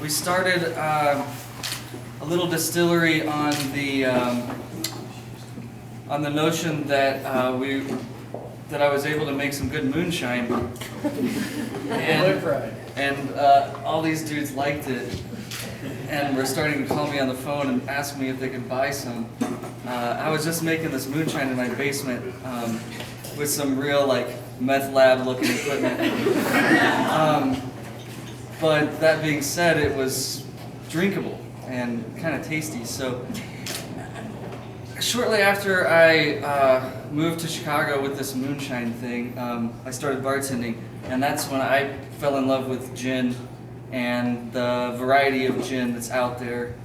We started a little distillery on the notion that that I was able to make some good moonshine, and all these dudes liked it, and were starting to call me on the phone and ask me if they could buy some. I was just making this moonshine in my basement with some real meth lab looking equipment. But that being said, it was drinkable and kind of tasty. So shortly after I moved to Chicago with this moonshine thing, I started bartending, and that's when I fell in love with gin and the variety of gin that's out there.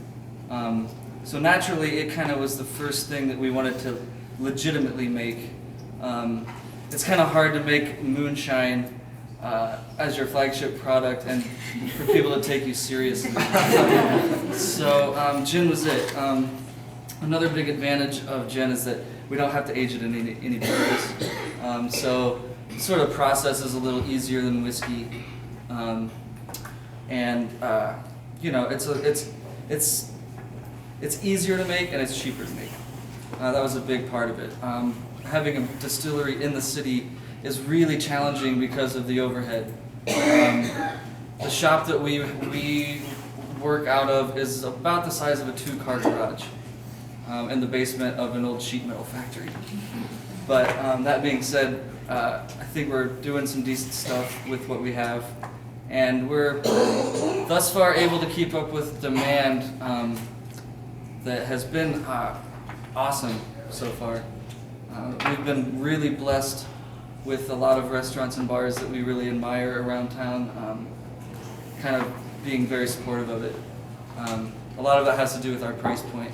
So naturally, it kind of was the first thing that we wanted to legitimately make. It's kind of hard to make moonshine as your flagship product and for people to take you seriously. So gin was it. Another big advantage of gin is that we don't have to age it in any barrels. So the sort of process is a little easier than whiskey. You know, it's easier to make and it's cheaper to make. That was a big part of it. Having a distillery in the city is really challenging because of the overhead. The shop that we work out of is about the size of a 2-car garage in the basement of an old sheet metal factory. But that being said, I think we're doing some decent stuff with what we have, and we're thus far able to keep up with demand that has been awesome so far. We've been really blessed with a lot of restaurants and bars that we really admire around town, kind of being very supportive of it. A lot of that has to do with our price point.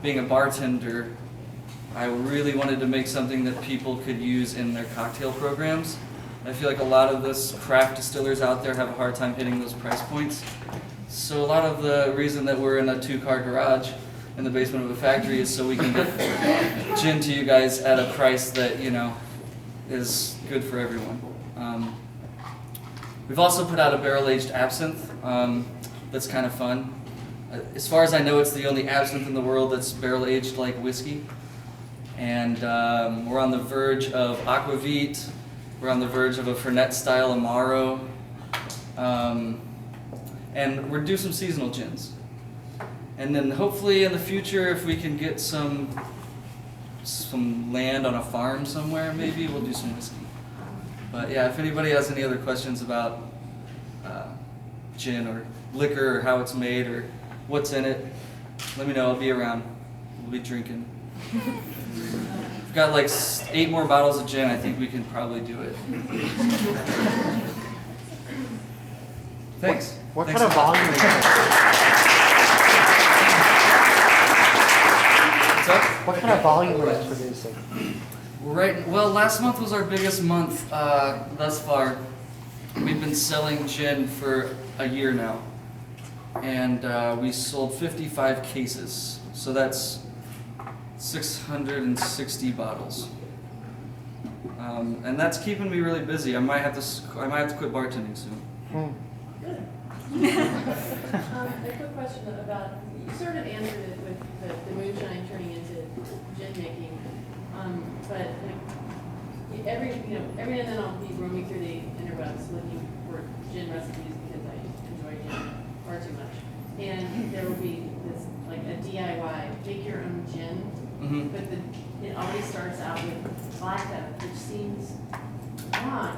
Being a bartender, I really wanted to make something that people could use in their cocktail programs. I feel like a lot of those craft distillers out there have a hard time hitting those price points. So a lot of the reason that we're in a 2-car garage in the basement of a factory is so we can get gin to you guys at a price that, you know, is good for everyone. We've also put out a barrel-aged absinthe that's kind of fun. As far as I know, it's the only absinthe in the world that's barrel-aged like whiskey. And we're on the verge of aquavit. We're on the verge of a Fernet-style Amaro. And we're due some seasonal gins. And then hopefully in the future, if we can get some land on a farm somewhere, maybe we'll do some whiskey. But yeah, if anybody has any other questions about gin or liquor or how it's made or what's in it, let me know. I'll be around. We'll be drinking. We've got like 8 more bottles of gin. I think we can probably do it. Thanks. What Thanks kind of volume is it? What kind of volume are you producing? Right. Well, last month was our biggest month thus far. We've been selling gin for a year now, and we sold 55 cases. So that's 660 bottles, and that's keeping me really busy. I might have to quit bartending soon. Good. A quick question about, you sort of answered it with the moonshine turning into gin making, but every now and then I'll be roaming through the interwebs looking for gin recipes because I enjoy gin far too much, and there will be this like a DIY make your own gin, but it always starts out with vodka, which seems wrong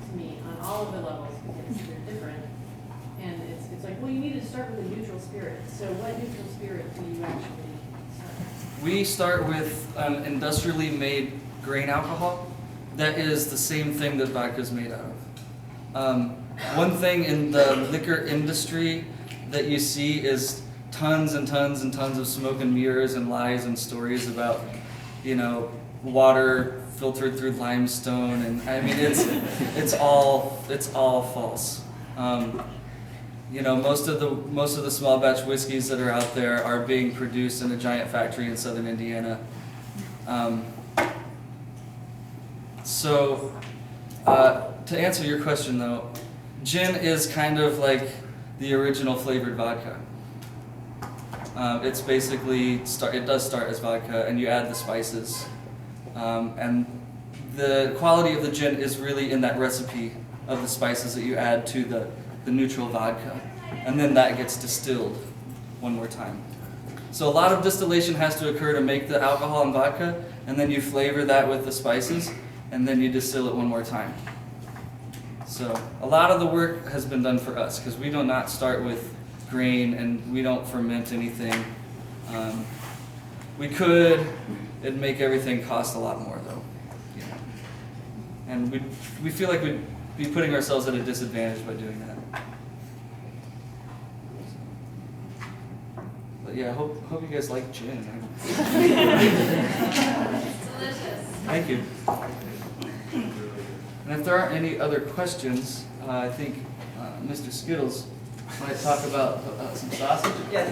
to me on all of the levels because they're different. And it's like, well, you need to start with a neutral spirit. So what neutral spirit do you actually start with? We start with an industrially made grain alcohol that is the same thing that vodka is made out of. One thing in the liquor industry that you see is tons and tons and tons of smoke and mirrors and lies and stories about, you know, water filtered through limestone, and I mean it's all false. You know, most of the small batch whiskeys that are out there are being produced in a giant factory in southern Indiana. To answer your question though, gin is kind of like the original flavored vodka. It's basically it does start as vodka, and you add the spices, and the quality of the gin is really in that recipe of the spices that you add to the neutral vodka, and then that gets distilled one more time. So a lot of distillation has to occur to make the alcohol and vodka, and then you flavor that with the spices, and then you distill it one more time. So a lot of the work has been done for us, because we do not start with grain, and we don't ferment anything. We could, it'd make everything cost a lot more though. You know. And we feel like we'd be putting ourselves at a disadvantage by doing that. But yeah, I hope you guys like gin. It's delicious. Thank you. And if there aren't any other questions, I think Mr. Skittles might talk about some sausage. Yeah,